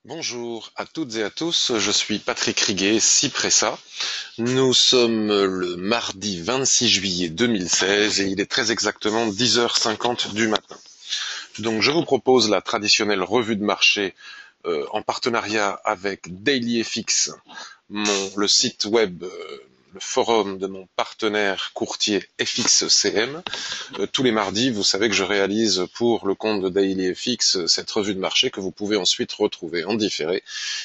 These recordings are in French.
Bonjour à toutes et à tous, je suis Patrick Riguet, Cypressa. Nous sommes le mardi 26 juillet 2016 et il est très exactement 10h50 du matin. Donc je vous propose la traditionnelle revue de marché en partenariat avec DailyFX, le site web, le forum de mon partenaire courtier FXCM. Tous les mardis, vous savez que je réalise pour le compte de DailyFX cette revue de marché que vous pouvez ensuite retrouver en différé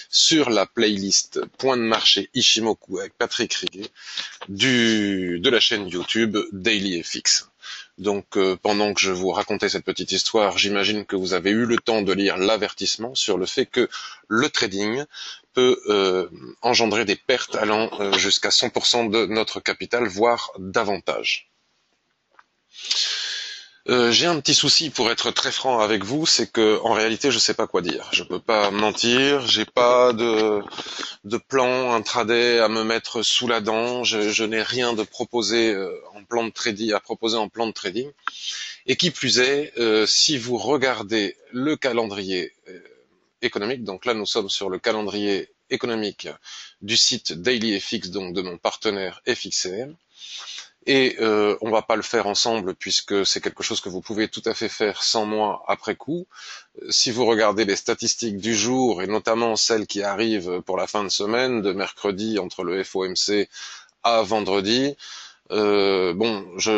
sur la playlist Point de marché Ishimoku avec Patrick Riguet de la chaîne YouTube DailyFX. Donc pendant que je vous racontais cette petite histoire, j'imagine que vous avez eu le temps de lire l'avertissement sur le fait que le trading peut engendrer des pertes allant jusqu'à 100% de notre capital, voire davantage. J'ai un petit souci pour être très franc avec vous, c'est que en réalité je sais pas quoi dire. Je peux pas mentir, j'ai pas de plan intraday à me mettre sous la dent. Je n'ai rien de proposé en plan de trading à proposer en plan de trading. Et qui plus est, si vous regardez le calendrier économique, donc là nous sommes sur le calendrier économique du site DailyFX, donc de mon partenaire FXCM. Et on va pas le faire ensemble puisque c'est quelque chose que vous pouvez tout à fait faire sans moi après coup. Si vous regardez les statistiques du jour et notamment celles qui arrivent pour la fin de semaine, de mercredi entre le FOMC à vendredi, je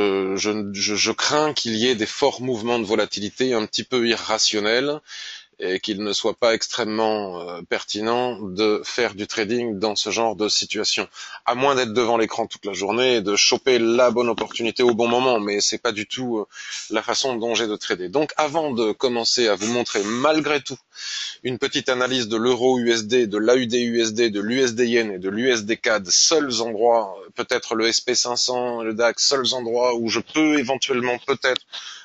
crains qu'il y ait des forts mouvements de volatilité un petit peu irrationnels et qu'il ne soit pas extrêmement pertinent de faire du trading dans ce genre de situation. À moins d'être devant l'écran toute la journée et de choper la bonne opportunité au bon moment, mais c'est pas du tout la façon dont j'ai de trader. Donc avant de commencer à vous montrer malgré tout une petite analyse de l'euro USD, de l'AUD USD, de l'USD Yen et de l'USD CAD, seuls endroits, peut-être le SP500, le DAX, seuls endroits où je peux éventuellement peut-être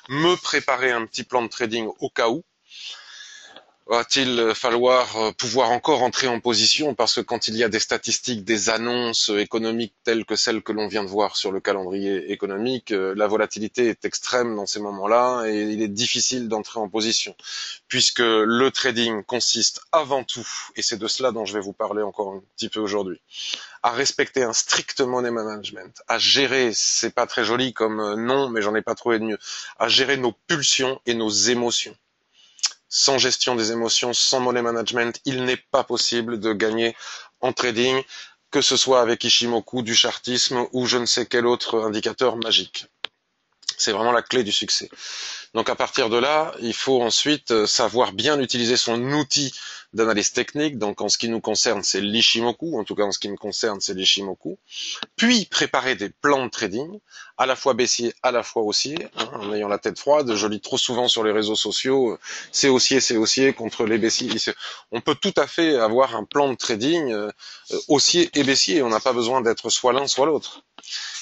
me préparer un petit plan de trading au cas où, va-t-il falloir pouvoir encore entrer en position parce que quand il y a des statistiques, des annonces économiques telles que celles que l'on vient de voir sur le calendrier économique, la volatilité est extrême dans ces moments-là et il est difficile d'entrer en position puisque le trading consiste avant tout, et c'est de cela dont je vais vous parler encore un petit peu aujourd'hui, à respecter un strict money management, à gérer, c'est pas très joli comme nom, mais j'en ai pas trouvé de mieux, à gérer nos pulsions et nos émotions. Sans gestion des émotions, sans money management, il n'est pas possible de gagner en trading, que ce soit avec Ishimoku, du chartisme ou je ne sais quel autre indicateur magique. C'est vraiment la clé du succès. Donc à partir de là, il faut ensuite savoir bien utiliser son outil d'analyse technique. Donc en ce qui nous concerne, c'est l'Ishimoku. En tout cas, en ce qui me concerne, c'est l'Ishimoku. Puis préparer des plans de trading, à la fois baissier, à la fois haussier, en ayant la tête froide. Je lis trop souvent sur les réseaux sociaux, c'est haussier contre les baissiers. On peut tout à fait avoir un plan de trading haussier et baissier. On n'a pas besoin d'être soit l'un, soit l'autre.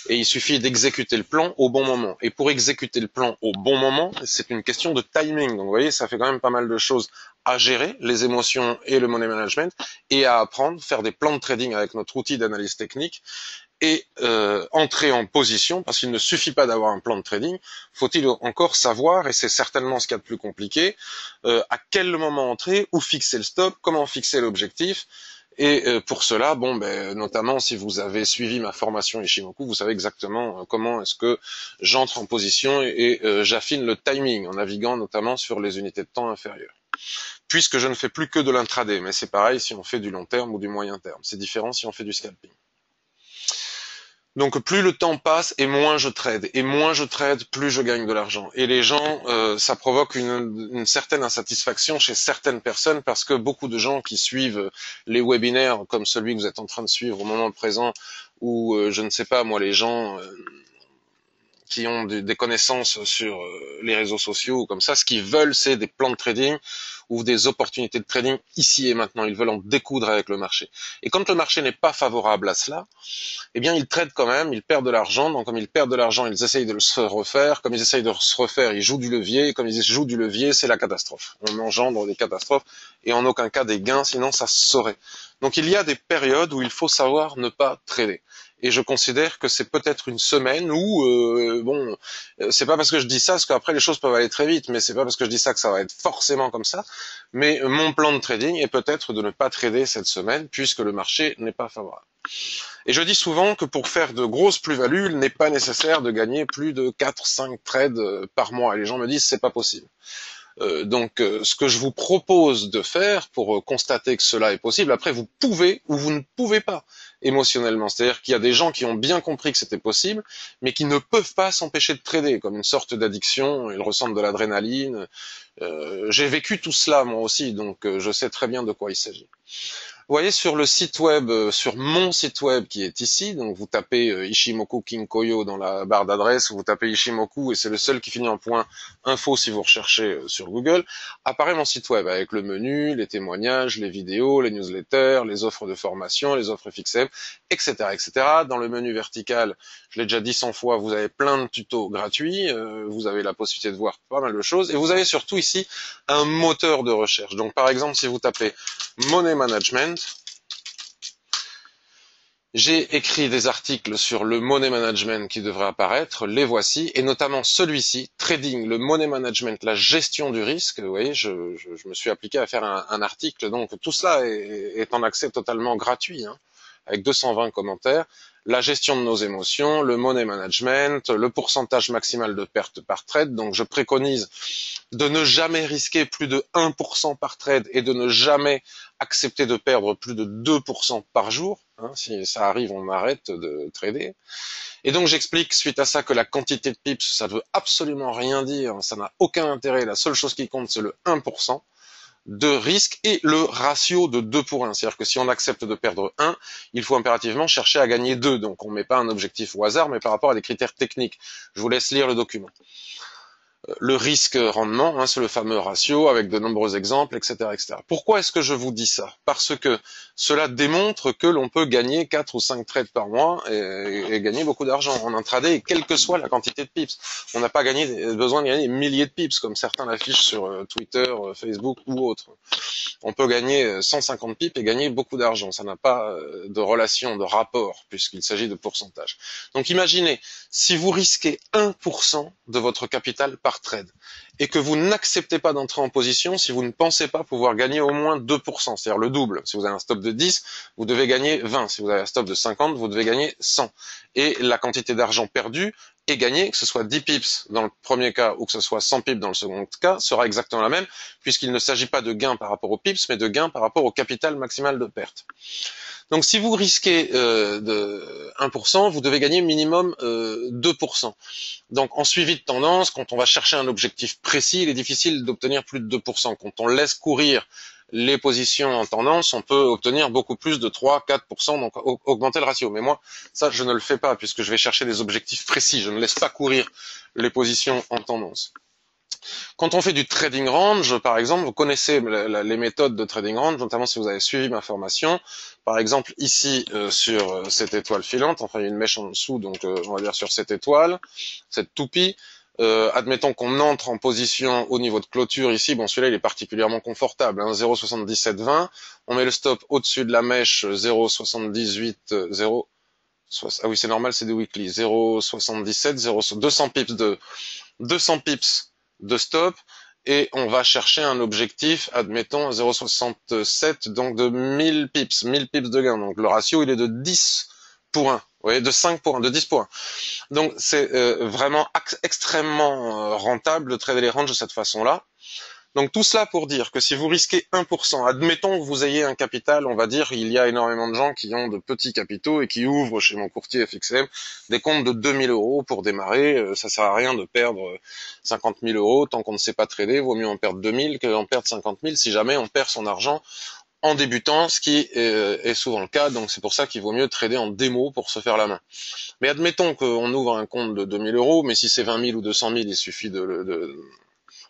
Et il suffit d'exécuter le plan au bon moment. Et pour exécuter le plan au bon moment, c'est une question de timing. Donc vous voyez, ça fait quand même pas mal de choses à gérer, les émotions et le money management, et à apprendre, faire des plans de trading avec notre outil d'analyse technique, et entrer en position, parce qu'il ne suffit pas d'avoir un plan de trading, faut-il encore savoir, et c'est certainement ce qu'il y a de plus compliqué, à quel moment entrer, où fixer le stop, comment fixer l'objectif. Et pour cela, notamment si vous avez suivi ma formation Ishimoku, vous savez exactement comment est-ce que j'entre en position et j'affine le timing en naviguant notamment sur les unités de temps inférieures. Puisque je ne fais plus que de l'intraday, mais c'est pareil si on fait du long terme ou du moyen terme. C'est différent si on fait du scalping. Donc plus le temps passe et moins je trade. Et moins je trade, plus je gagne de l'argent. Et les gens, ça provoque une certaine insatisfaction chez certaines personnes parce que beaucoup de gens qui suivent les webinaires comme celui que vous êtes en train de suivre au moment présent, ou je ne sais pas moi, les gens qui ont des connaissances sur les réseaux sociaux ou comme ça, ce qu'ils veulent c'est des plans de trading ou des opportunités de trading ici et maintenant. Ils veulent en découdre avec le marché. Et quand le marché n'est pas favorable à cela, eh bien, ils tradent quand même, ils perdent de l'argent. Donc, comme ils perdent de l'argent, ils essayent de se refaire. Comme ils essayent de se refaire, ils jouent du levier. Et comme ils jouent du levier, c'est la catastrophe. On engendre des catastrophes et en aucun cas des gains, sinon ça se saurait. Donc, il y a des périodes où il faut savoir ne pas trader. Et je considère que c'est peut-être une semaine où, bon, c'est pas parce que je dis ça, parce qu'après les choses peuvent aller très vite, mais c'est pas parce que je dis ça que ça va être forcément comme ça. Mais mon plan de trading est peut-être de ne pas trader cette semaine, puisque le marché n'est pas favorable. Et je dis souvent que pour faire de grosses plus-values, il n'est pas nécessaire de gagner plus de 4-5 trades par mois. Et les gens me disent c'est pas possible. Donc, ce que je vous propose de faire pour constater que cela est possible, après vous pouvez ou vous ne pouvez pas émotionnellement. C'est-à-dire qu'il y a des gens qui ont bien compris que c'était possible, mais qui ne peuvent pas s'empêcher de trader, comme une sorte d'addiction. Ils ressentent de l'adrénaline. J'ai vécu tout cela moi aussi, donc je sais très bien de quoi il s'agit. Vous voyez sur le site web, sur mon site web qui est ici, donc vous tapez Ishimoku Kinkoyo dans la barre d'adresse, vous tapez Ishimoku et c'est le seul qui finit en point info si vous recherchez sur Google, apparaît mon site web avec le menu, les témoignages, les vidéos, les newsletters, les offres de formation, les offres FXM, etc., etc. Dans le menu vertical, je l'ai déjà dit 100 fois, vous avez plein de tutos gratuits, vous avez la possibilité de voir pas mal de choses, et vous avez surtout ici un moteur de recherche. Donc par exemple, si vous tapez Money Management, j'ai écrit des articles sur le money management qui devraient apparaître, les voici, et notamment celui-ci, Trading, le money management, la gestion du risque. Vous voyez, je me suis appliqué à faire un article, donc tout cela est en accès totalement gratuit, hein, avec 220 commentaires. La gestion de nos émotions, le money management, le pourcentage maximal de perte par trade. Donc je préconise de ne jamais risquer plus de 1% par trade et de ne jamais accepter de perdre plus de 2% par jour. Hein, si ça arrive, on arrête de trader. Et donc j'explique suite à ça que la quantité de pips, ça ne veut absolument rien dire, ça n'a aucun intérêt, la seule chose qui compte c'est le 1% de risque et le ratio de 2 pour 1. C'est-à-dire que si on accepte de perdre 1, il faut impérativement chercher à gagner 2. Donc on ne met pas un objectif au hasard, mais par rapport à des critères techniques. Je vous laisse lire le document. Le risque-rendement, hein, c'est le fameux ratio avec de nombreux exemples, etc., etc. Pourquoi est-ce que je vous dis ça? Parce que cela démontre que l'on peut gagner 4 ou 5 trades par mois et gagner beaucoup d'argent en intraday, quelle que soit la quantité de pips. On n'a pas besoin de gagner des milliers de pips, comme certains l'affichent sur Twitter, Facebook ou autres. On peut gagner 150 pips et gagner beaucoup d'argent. Ça n'a pas de relation, de rapport, puisqu'il s'agit de pourcentage. Donc imaginez, si vous risquez 1% de votre capital par trade et que vous n'acceptez pas d'entrer en position si vous ne pensez pas pouvoir gagner au moins 2%, c'est-à-dire le double. Si vous avez un stop de 10, vous devez gagner 20. Si vous avez un stop de 50, vous devez gagner 100. Et la quantité d'argent perdue et gagné, que ce soit 10 pips dans le premier cas ou que ce soit 100 pips dans le second cas, sera exactement la même, puisqu'il ne s'agit pas de gain par rapport aux pips, mais de gain par rapport au capital maximal de perte. Donc si vous risquez de 1%, vous devez gagner minimum 2%. Donc en suivi de tendance, quand on va chercher un objectif précis, il est difficile d'obtenir plus de 2%. Quand on laisse courir les positions en tendance, on peut obtenir beaucoup plus de 3-4%, donc augmenter le ratio. Mais moi, ça, je ne le fais pas, puisque je vais chercher des objectifs précis. Je ne laisse pas courir les positions en tendance. Quand on fait du trading range, par exemple, vous connaissez les méthodes de trading range, notamment si vous avez suivi ma formation. Par exemple, ici, sur cette étoile filante, enfin, il y a une mèche en dessous, donc on va dire sur cette étoile, cette toupie. Admettons qu'on entre en position au niveau de clôture ici, bon celui-là il est particulièrement confortable, hein, 0,7720, on met le stop au-dessus de la mèche 0,78, 0, ah oui c'est normal c'est des weekly, 0,77, 200 pips de stop, et on va chercher un objectif, admettons 0,67, donc de 1000 pips de gain, donc le ratio il est de 10 pour 1, vous voyez, de 5 pour 1, de 10 pour 1. Donc c'est vraiment extrêmement rentable de trader les ranges de cette façon-là. Donc tout cela pour dire que si vous risquez 1%, admettons que vous ayez un capital, on va dire il y a énormément de gens qui ont de petits capitaux et qui ouvrent chez mon courtier FXM des comptes de 2000 euros pour démarrer. Ça sert à rien de perdre 50 000 euros tant qu'on ne sait pas trader. Vaut mieux en perdre 2000 qu'en perdre 50 000 si jamais on perd son argent en débutant, ce qui est souvent le cas. Donc c'est pour ça qu'il vaut mieux trader en démo pour se faire la main. Mais admettons qu'on ouvre un compte de 2000 euros, mais si c'est 20 000 ou 200 000, il suffit de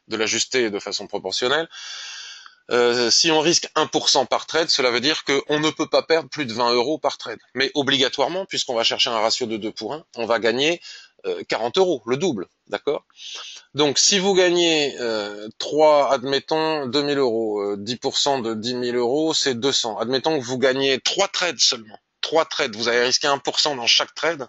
l'ajuster de façon proportionnelle. Si on risque 1% par trade, cela veut dire qu'on ne peut pas perdre plus de 20 euros par trade. Mais obligatoirement, puisqu'on va chercher un ratio de 2 pour 1, on va gagner 40 euros, le double, d'accord? Donc si vous gagnez 3, admettons 2000 euros, 10% de 10 000 euros, c'est 200. Admettons que vous gagnez 3 trades seulement. 3 trades, vous allez risquer 1% dans chaque trade,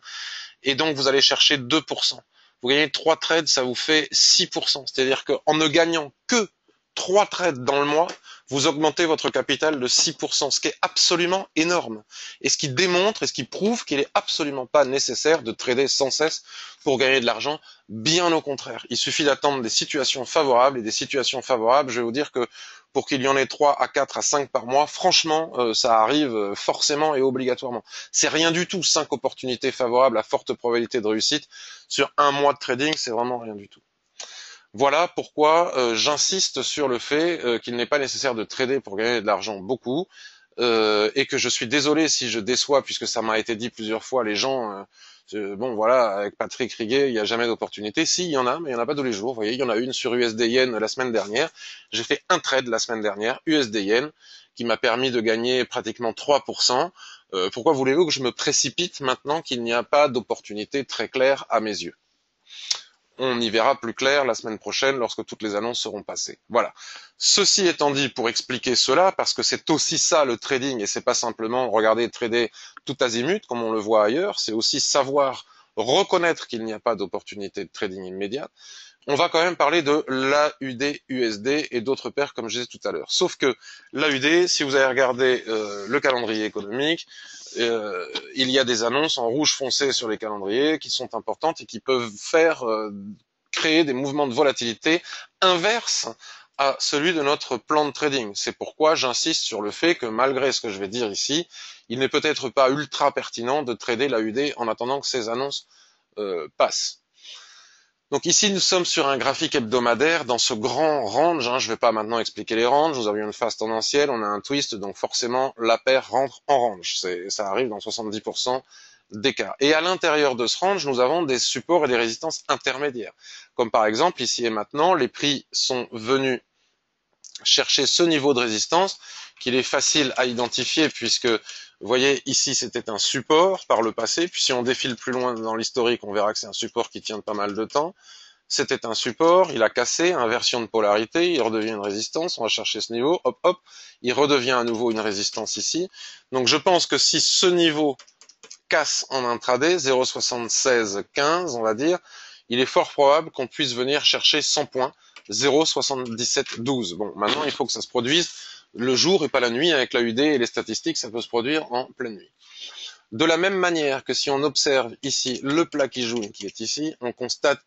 et donc vous allez chercher 2%. Vous gagnez 3 trades, ça vous fait 6%. C'est-à-dire qu'en ne gagnant que 3 trades dans le mois, vous augmentez votre capital de 6%, ce qui est absolument énorme. Et ce qui démontre et ce qui prouve qu'il n'est absolument pas nécessaire de trader sans cesse pour gagner de l'argent. Bien au contraire. Il suffit d'attendre des situations favorables, et des situations favorables, je vais vous dire que pour qu'il y en ait 3 à 4 à 5 par mois, franchement, ça arrive forcément et obligatoirement. C'est rien du tout, 5 opportunités favorables à forte probabilité de réussite sur un mois de trading, c'est vraiment rien du tout. Voilà pourquoi j'insiste sur le fait qu'il n'est pas nécessaire de trader pour gagner de l'argent beaucoup, et que je suis désolé si je déçois, puisque ça m'a été dit plusieurs fois, les gens, bon voilà, avec Patrick Riguet, il n'y a jamais d'opportunité. Si, il y en a, mais il n'y en a pas tous les jours. Vous voyez, il y en a une sur USD Yen la semaine dernière. J'ai fait un trade la semaine dernière, USD Yen, qui m'a permis de gagner pratiquement 3%. Pourquoi voulez-vous que je me précipite maintenant qu'il n'y a pas d'opportunité très claire à mes yeux? On y verra plus clair la semaine prochaine lorsque toutes les annonces seront passées. Voilà. Ceci étant dit, pour expliquer cela, parce que c'est aussi ça le trading, et c'est pas simplement regarder trader tout azimut comme on le voit ailleurs, c'est aussi savoir reconnaître qu'il n'y a pas d'opportunité de trading immédiate. On va quand même parler de l'AUD-USD et d'autres paires comme je disais tout à l'heure. Sauf que l'AUD, si vous avez regardé le calendrier économique, il y a des annonces en rouge foncé sur les calendriers qui sont importantes et qui peuvent faire créer des mouvements de volatilité inverses à celui de notre plan de trading. C'est pourquoi j'insiste sur le fait que malgré ce que je vais dire ici, il n'est peut-être pas ultra pertinent de trader l'AUD en attendant que ces annonces passent. Donc ici, nous sommes sur un graphique hebdomadaire dans ce grand range. Je ne vais pas maintenant expliquer les ranges. Nous avions une phase tendancielle, on a un twist, donc forcément la paire rentre en range. Ça arrive dans 70% des cas. Et à l'intérieur de ce range, nous avons des supports et des résistances intermédiaires. Comme par exemple, ici et maintenant, les prix sont venus chercher ce niveau de résistance qu'il est facile à identifier puisque, vous voyez, ici c'était un support par le passé, puis si on défile plus loin dans l'historique, on verra que c'est un support qui tient pas mal de temps. C'était un support, il a cassé, inversion de polarité, il redevient une résistance, on va chercher ce niveau, hop hop, il redevient à nouveau une résistance ici. Donc je pense que si ce niveau casse en intraday, 0,7615 on va dire, il est fort probable qu'on puisse venir chercher 100 points, 0,7712. Bon, maintenant il faut que ça se produise le jour et pas la nuit. Avec la UD et les statistiques, ça peut se produire en pleine nuit. De la même manière que si on observe ici le plat qui joue, qui est ici, on constate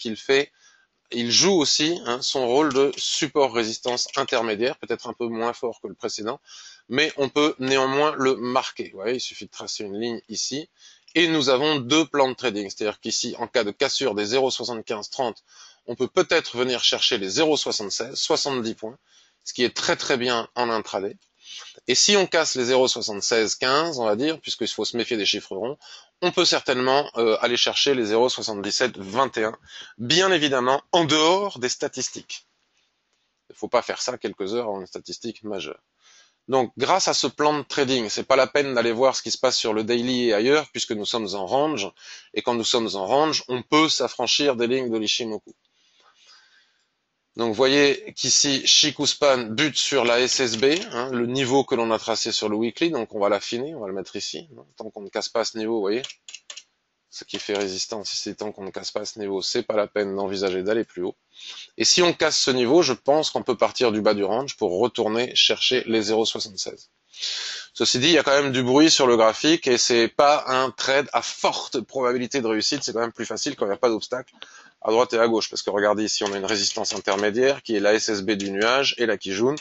il joue aussi son rôle de support résistance intermédiaire, peut-être un peu moins fort que le précédent, mais on peut néanmoins le marquer. Vous voyez, il suffit de tracer une ligne ici. Et nous avons deux plans de trading, c'est-à-dire qu'ici, en cas de cassure des 0,7530, on peut peut-être venir chercher les 0,76, 70 points, ce qui est très très bien en intraday. Et si on casse les 0,7615, on va dire, puisqu'il faut se méfier des chiffres ronds, on peut certainement aller chercher les 0,7721, bien évidemment en dehors des statistiques. Il ne faut pas faire ça quelques heures avant une statistique majeure. Donc, grâce à ce plan de trading, c'est pas la peine d'aller voir ce qui se passe sur le daily et ailleurs, puisque nous sommes en range, et quand nous sommes en range, on peut s'affranchir des lignes de l'Ishimoku. Donc vous voyez qu'ici, Shikuspan bute sur la SSB, le niveau que l'on a tracé sur le weekly, donc on va l'affiner, on va le mettre ici, tant qu'on ne casse pas ce niveau, vous voyez, ce qui fait résistance ici, tant qu'on ne casse pas ce niveau, c'est pas la peine d'envisager d'aller plus haut. Et si on casse ce niveau, je pense qu'on peut partir du bas du range pour retourner chercher les 0,76. Ceci dit, il y a quand même du bruit sur le graphique et c'est pas un trade à forte probabilité de réussite, c'est quand même plus facile quand il n'y a pas d'obstacle à droite et à gauche, parce que regardez ici, on a une résistance intermédiaire qui est la SSB du nuage et la Kijun.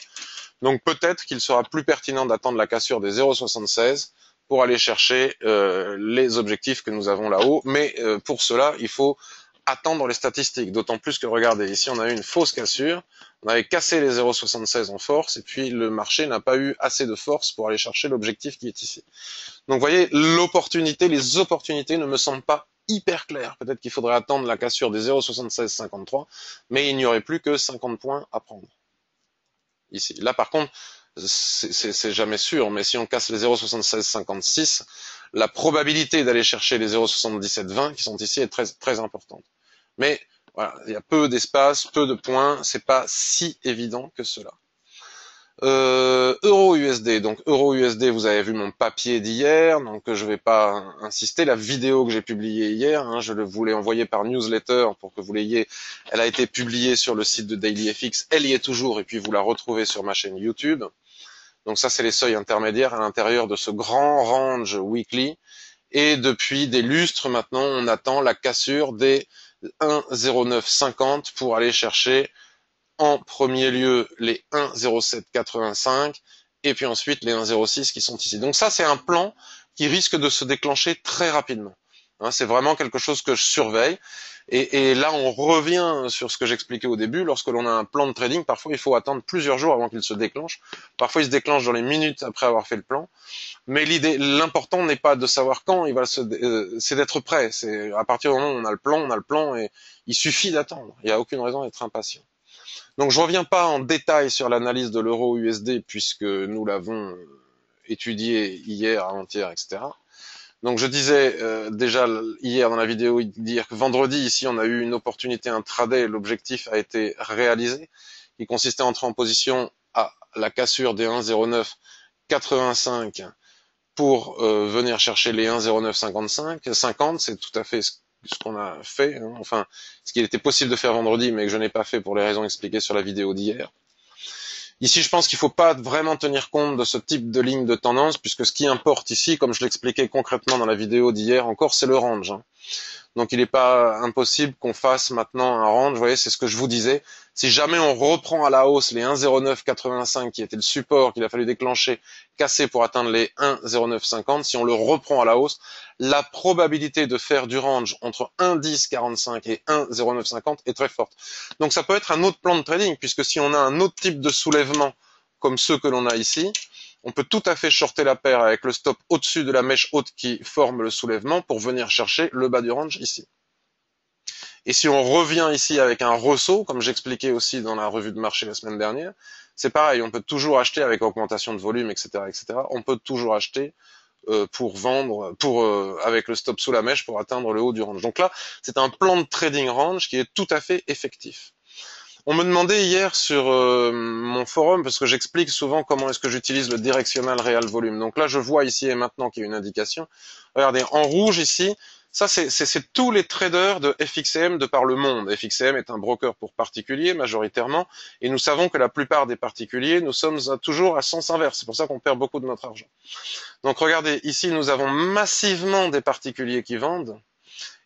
Donc peut-être qu'il sera plus pertinent d'attendre la cassure des 0,76 pour aller chercher les objectifs que nous avons là-haut, mais pour cela, il faut attendre les statistiques, d'autant plus que regardez, ici on a eu une fausse cassure, on avait cassé les 0,76 en force, et puis le marché n'a pas eu assez de force pour aller chercher l'objectif qui est ici. Donc vous voyez, les opportunités ne me semblent pas hyper claires. Peut-être qu'il faudrait attendre la cassure des 0,7653, mais il n'y aurait plus que 50 points à prendre. Ici. Là par contre, c'est jamais sûr, mais si on casse les 0,7656, la probabilité d'aller chercher les 0,7720 qui sont ici est très, très importante. Mais voilà, il y a peu d'espace, peu de points, c'est pas si évident que cela. Euro-USD. Donc Euro-USD, vous avez vu mon papier d'hier, donc je vais pas insister. La vidéo que j'ai publiée hier, hein, je vous l'ai envoyée par newsletter pour que vous l'ayez. Elle a été publiée sur le site de DailyFX. Elle y est toujours, et puis vous la retrouvez sur ma chaîne YouTube. Donc ça, c'est les seuils intermédiaires à l'intérieur de ce grand range weekly. Et depuis des lustres maintenant, on attend la cassure des 1,0950 pour aller chercher en premier lieu les 1,0785 et puis ensuite les 1,06 qui sont ici. Donc ça, c'est un plan qui risque de se déclencher très rapidement. Hein, c'est vraiment quelque chose que je surveille. Et là, on revient sur ce que j'expliquais au début. Lorsque l'on a un plan de trading, parfois il faut attendre plusieurs jours avant qu'il se déclenche. Parfois, il se déclenche dans les minutes après avoir fait le plan. Mais l'important n'est pas de savoir quand il va c'est d'être prêt. C'est à partir du moment où on a le plan et il suffit d'attendre. Il n'y a aucune raison d'être impatient. Donc je reviens pas en détail sur l'analyse de l'euro USD puisque nous l'avons étudié hier, avant-hier, etc. Donc je disais déjà hier dans la vidéo dire que vendredi ici on a eu une opportunité intraday, l'objectif a été réalisé, qui consistait à entrer en position à la cassure des 1,0985 pour venir chercher les 1,0955, 50, c'est tout à fait ce qu'on a fait, hein. Enfin ce qu'il était possible de faire vendredi mais que je n'ai pas fait pour les raisons expliquées sur la vidéo d'hier. Ici, je pense qu'il ne faut pas vraiment tenir compte de ce type de ligne de tendance, puisque ce qui importe ici, comme je l'expliquais concrètement dans la vidéo d'hier encore, c'est le range, hein. Donc il n'est pas impossible qu'on fasse maintenant un range. Vous voyez, c'est ce que je vous disais. Si jamais on reprend à la hausse les 1,0985 qui était le support qu'il a fallu déclencher, casser pour atteindre les 1,0950, si on le reprend à la hausse, la probabilité de faire du range entre 1,1045 et 1,0950 est très forte. Donc ça peut être un autre plan de trading, puisque si on a un autre type de soulèvement comme ceux que l'on a ici, on peut tout à fait shorter la paire avec le stop au-dessus de la mèche haute qui forme le soulèvement pour venir chercher le bas du range ici. Et si on revient ici avec un ressaut, comme j'expliquais aussi dans la revue de marché la semaine dernière, c'est pareil, on peut toujours acheter avec augmentation de volume, etc., etc. On peut toujours acheter pour vendre, avec le stop sous la mèche pour atteindre le haut du range. Donc là, c'est un plan de trading range qui est tout à fait effectif. On me demandait hier sur mon forum, parce que j'explique souvent comment est-ce que j'utilise le directional real volume. Donc là, je vois ici et maintenant qu'il y a une indication. Regardez, en rouge ici, ça c'est tous les traders de FXCM de par le monde. FXCM est un broker pour particuliers majoritairement, et nous savons que la plupart des particuliers, nous sommes toujours à sens inverse. C'est pour ça qu'on perd beaucoup de notre argent. Donc regardez, ici nous avons massivement des particuliers qui vendent,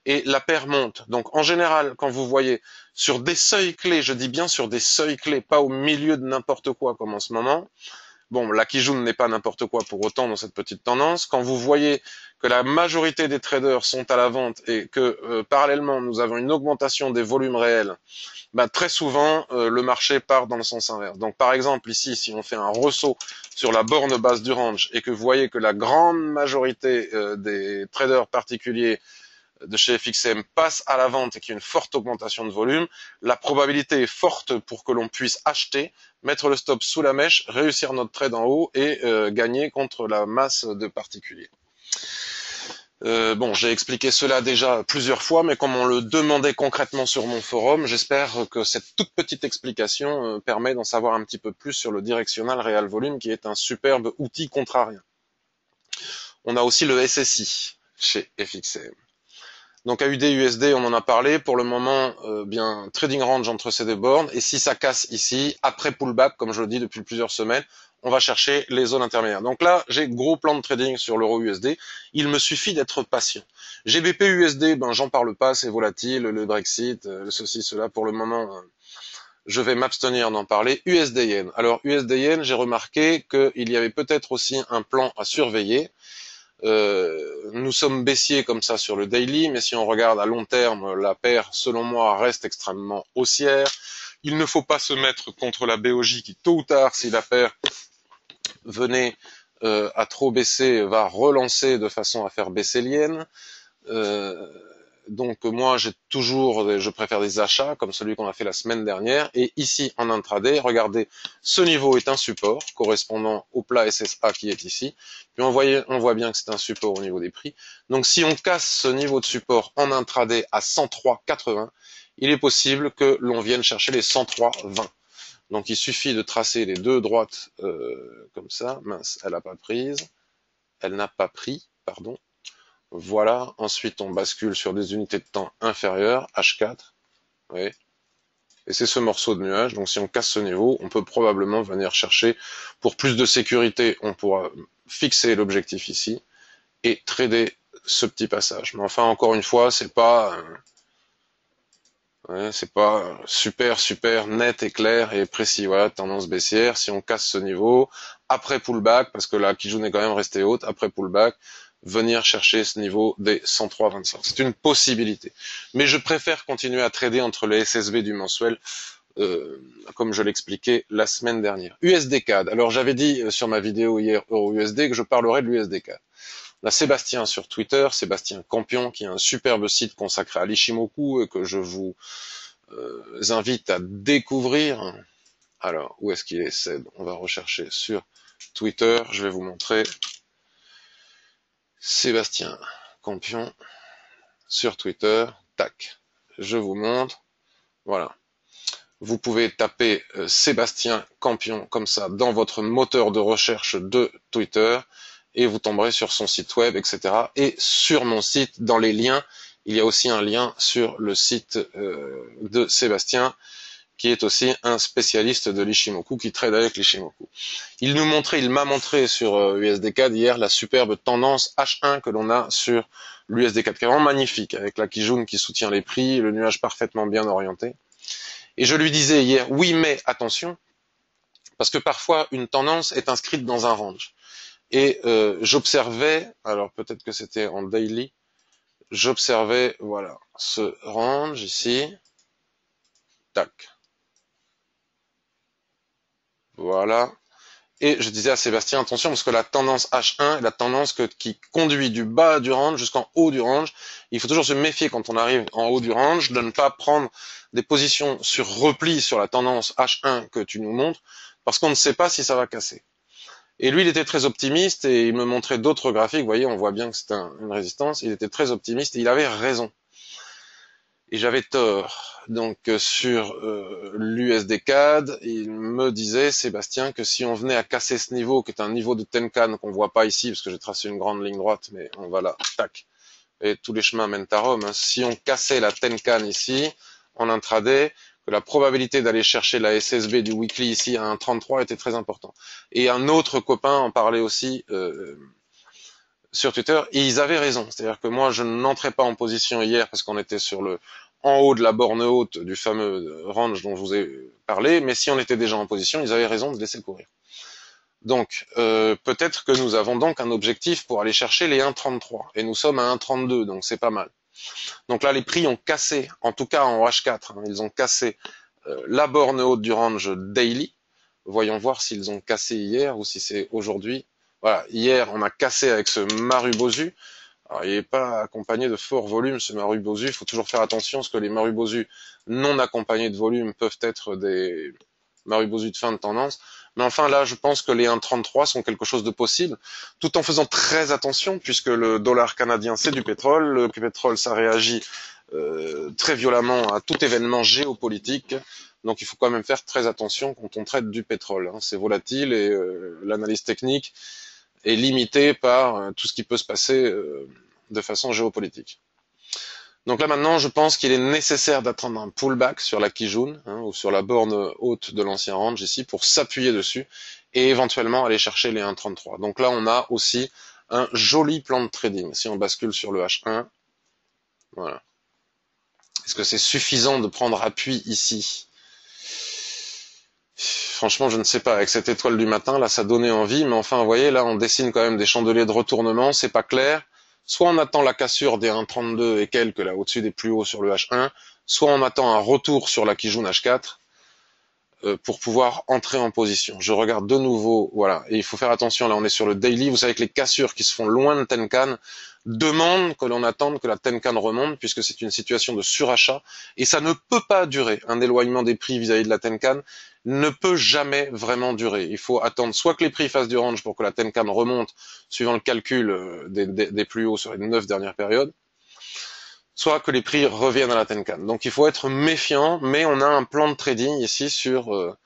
et la paire monte. Donc en général, quand vous voyez sur des seuils clés, je dis bien sur des seuils clés, pas au milieu de n'importe quoi comme en ce moment. Bon, la Kijun n'est pas n'importe quoi pour autant dans cette petite tendance. Quand vous voyez que la majorité des traders sont à la vente et que parallèlement nous avons une augmentation des volumes réels, bah, très souvent le marché part dans le sens inverse. Donc par exemple ici, si on fait un ressaut sur la borne basse du range et que vous voyez que la grande majorité des traders particuliers de chez FXM passe à la vente et qu'il y a une forte augmentation de volume, la probabilité est forte pour que l'on puisse acheter, mettre le stop sous la mèche, réussir notre trade en haut et gagner contre la masse de particuliers. Bon, j'ai expliqué cela déjà plusieurs fois, mais comme on le demandait concrètement sur mon forum, j'espère que cette toute petite explication permet d'en savoir un petit peu plus sur le directional real volume, qui est un superbe outil contrarien. On a aussi le SSI chez FXM. Donc AUD-USD, on en a parlé. Pour le moment, bien trading range entre ces deux bornes. Et si ça casse ici, après pullback, comme je le dis depuis plusieurs semaines, on va chercher les zones intermédiaires. Donc là, j'ai gros plan de trading sur l'euro-USD. Il me suffit d'être patient. GBP-USD, ben j'en parle pas, c'est volatile, le Brexit, ceci, cela. Pour le moment, je vais m'abstenir d'en parler. USD-Yen. Alors USD-Yen, j'ai remarqué qu'il y avait peut-être aussi un plan à surveiller. Nous sommes baissiers comme ça sur le daily, mais si on regarde à long terme, la paire, selon moi, reste extrêmement haussière. Il ne faut pas se mettre contre la BOJ qui, tôt ou tard, si la paire venait à trop baisser, va relancer de façon à faire baisser l'yen. Donc moi, je préfère des achats comme celui qu'on a fait la semaine dernière. Et ici, en intraday, regardez, ce niveau est un support correspondant au plat SSA qui est ici. Puis on voit bien que c'est un support au niveau des prix. Donc si on casse ce niveau de support en intraday à 103,80, il est possible que l'on vienne chercher les 103,20. Donc il suffit de tracer les deux droites comme ça. Mince, elle n'a pas prise. Elle n'a pas pris, pardon. Voilà. Ensuite, on bascule sur des unités de temps inférieures, H4. Oui. Et c'est ce morceau de nuage. Donc si on casse ce niveau, on peut probablement venir chercher, pour plus de sécurité, on pourra fixer l'objectif ici et trader ce petit passage. Mais enfin, encore une fois, c'est pas super net et clair et précis. Voilà, tendance baissière. Si on casse ce niveau, après pullback, parce que la Kijun est quand même restée haute, après pullback, venir chercher ce niveau des 103,25. C'est une possibilité. Mais je préfère continuer à trader entre les SSB du mensuel, comme je l'expliquais la semaine dernière. USD CAD. Alors j'avais dit sur ma vidéo hier Euro USD que je parlerais de l'USD CAD. On a Sébastien sur Twitter, Sébastien Campion, qui a un superbe site consacré à l'Ishimoku et que je vous invite à découvrir. Alors, où est-ce qu'il est? On va rechercher sur Twitter. Je vais vous montrer Sébastien Campion sur Twitter. Tac. Je vous montre. Voilà. Vous pouvez taper Sébastien Campion comme ça dans votre moteur de recherche de Twitter et vous tomberez sur son site web, etc. Et sur mon site, dans les liens, il y a aussi un lien sur le site de Sébastien, qui est aussi un spécialiste de l'Ishimoku, qui trade avec l'Ishimoku. Il m'a montré sur USD-CAD hier la superbe tendance H1 que l'on a sur l'USD-CAD, qui est vraiment magnifique, avec la Kijun qui soutient les prix, le nuage parfaitement bien orienté. Et je lui disais hier, oui, mais attention, parce que parfois une tendance est inscrite dans un range. Et j'observais, alors peut-être que c'était en daily, j'observais, voilà, ce range ici, tac, voilà, et je disais à Sébastien, attention, parce que la tendance H1 est la tendance qui conduit du bas du range jusqu'en haut du range. Il faut toujours se méfier quand on arrive en haut du range de ne pas prendre des positions sur repli sur la tendance H1 que tu nous montres, parce qu'on ne sait pas si ça va casser. Et lui, il était très optimiste et il me montrait d'autres graphiques. Vous voyez, on voit bien que c'est une résistance. Il était très optimiste et il avait raison. Et j'avais tort. Donc sur l'USD-CAD, il me disait, Sébastien, que si on venait à casser ce niveau, qui est un niveau de Tenkan qu'on voit pas ici, parce que j'ai tracé une grande ligne droite, mais on va là, tac, et tous les chemins mènent à Rome. Hein. Si on cassait la Tenkan ici, en intraday, que la probabilité d'aller chercher la SSB du weekly ici à 1,33 était très important. Et un autre copain en parlait aussi sur Twitter, et ils avaient raison. C'est-à-dire que moi, je n'entrais pas en position hier parce qu'on était en haut de la borne haute du fameux range dont je vous ai parlé, mais si on était déjà en position, ils avaient raison de laisser courir. Donc, peut-être que nous avons donc un objectif pour aller chercher les 1,33, et nous sommes à 1,32, donc c'est pas mal. Donc là, les prix ont cassé, en tout cas en H4, hein, ils ont cassé la borne haute du range daily. Voyons voir s'ils ont cassé hier ou si c'est aujourd'hui. Voilà, hier on a cassé avec ce Marubozu. Alors, il n'est pas accompagné de fort volume ce Marubozu. Il faut toujours faire attention parce que les Marubozu non accompagnés de volume peuvent être des Marubozu de fin de tendance. Mais enfin là, je pense que les 1,33 sont quelque chose de possible, tout en faisant très attention puisque le dollar canadien c'est du pétrole. Le pétrole ça réagit très violemment à tout événement géopolitique. Donc il faut quand même faire très attention quand on traite du pétrole. Hein. C'est volatile et l'analyse technique est limitée par tout ce qui peut se passer de façon géopolitique. Donc là maintenant, je pense qu'il est nécessaire d'attendre un pullback sur la Kijun hein, ou sur la borne haute de l'ancien range ici pour s'appuyer dessus et éventuellement aller chercher les 1,33. Donc là, on a aussi un joli plan de trading. Si on bascule sur le H1, voilà. Est-ce que c'est suffisant de prendre appui ici? Franchement, je ne sais pas. Avec cette étoile du matin, là, ça donnait envie. Mais enfin, vous voyez, là, on dessine quand même des chandeliers de retournement. C'est pas clair. Soit on attend la cassure des 1,32 et quelques, là, au-dessus des plus hauts sur le H1. Soit on attend un retour sur la Kijun H4 pour pouvoir entrer en position. Je regarde de nouveau, voilà. Et il faut faire attention, là, on est sur le daily. Vous savez que les cassures qui se font loin de Tenkan demandent que l'on attende que la Tenkan remonte puisque c'est une situation de surachat et ça ne peut pas durer. Un éloignement des prix vis-à-vis de la Tenkan ne peut jamais vraiment durer. Il faut attendre soit que les prix fassent du range pour que la Tenkan remonte suivant le calcul des plus hauts sur les 9 dernières périodes, soit que les prix reviennent à la Tenkan. Donc il faut être méfiant, mais on a un plan de trading ici sur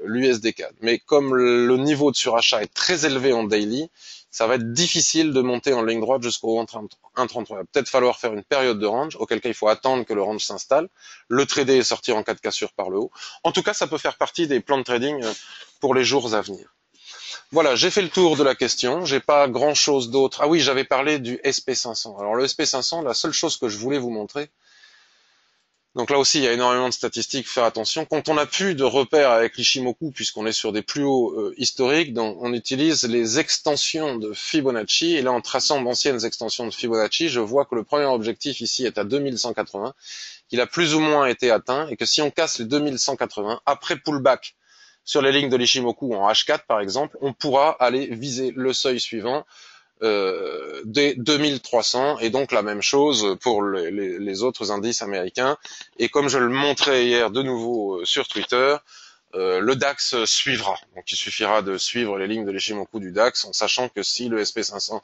l'USD CAD. Mais comme le niveau de surachat est très élevé en daily, ça va être difficile de monter en ligne droite jusqu'au 1,33. Il va peut-être falloir faire une période de range, auquel cas il faut attendre que le range s'installe, le trader et sortir en cas de cassure par le haut. En tout cas, ça peut faire partie des plans de trading pour les jours à venir. Voilà, j'ai fait le tour de la question. J'ai pas grand chose d'autre. Ah oui, j'avais parlé du SP500. Alors le SP500, la seule chose que je voulais vous montrer, donc là aussi il y a énormément de statistiques, faire attention. Quand on n'a plus de repères avec l'Ishimoku, puisqu'on est sur des plus hauts historiques, donc on utilise les extensions de Fibonacci. Et là, en traçant d'anciennes extensions de Fibonacci, je vois que le premier objectif ici est à 2180, qu'il a plus ou moins été atteint, et que si on casse les 2180, après pullback sur les lignes de l'Ishimoku en H4 par exemple, on pourra aller viser le seuil suivant des 2300, et donc la même chose pour les autres indices américains. Et comme je le montrais hier de nouveau sur Twitter, le DAX suivra. Donc il suffira de suivre les lignes de l'Ishimoku du DAX, en sachant que si le SP500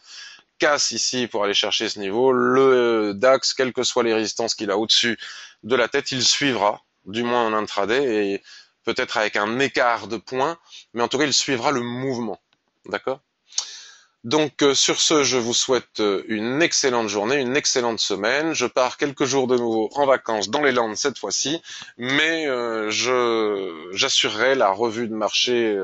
casse ici pour aller chercher ce niveau, le DAX, quelles que soient les résistances qu'il a au-dessus de la tête, il suivra, du moins en intraday, et peut-être avec un écart de points, mais en tout cas, il suivra le mouvement. D'accord? Donc sur ce, je vous souhaite une excellente journée, une excellente semaine. Je pars quelques jours de nouveau en vacances dans les Landes cette fois-ci, mais j'assurerai la revue de marché,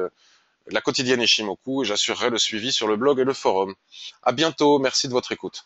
la quotidienne Ishimoku, et j'assurerai le suivi sur le blog et le forum. À bientôt, merci de votre écoute.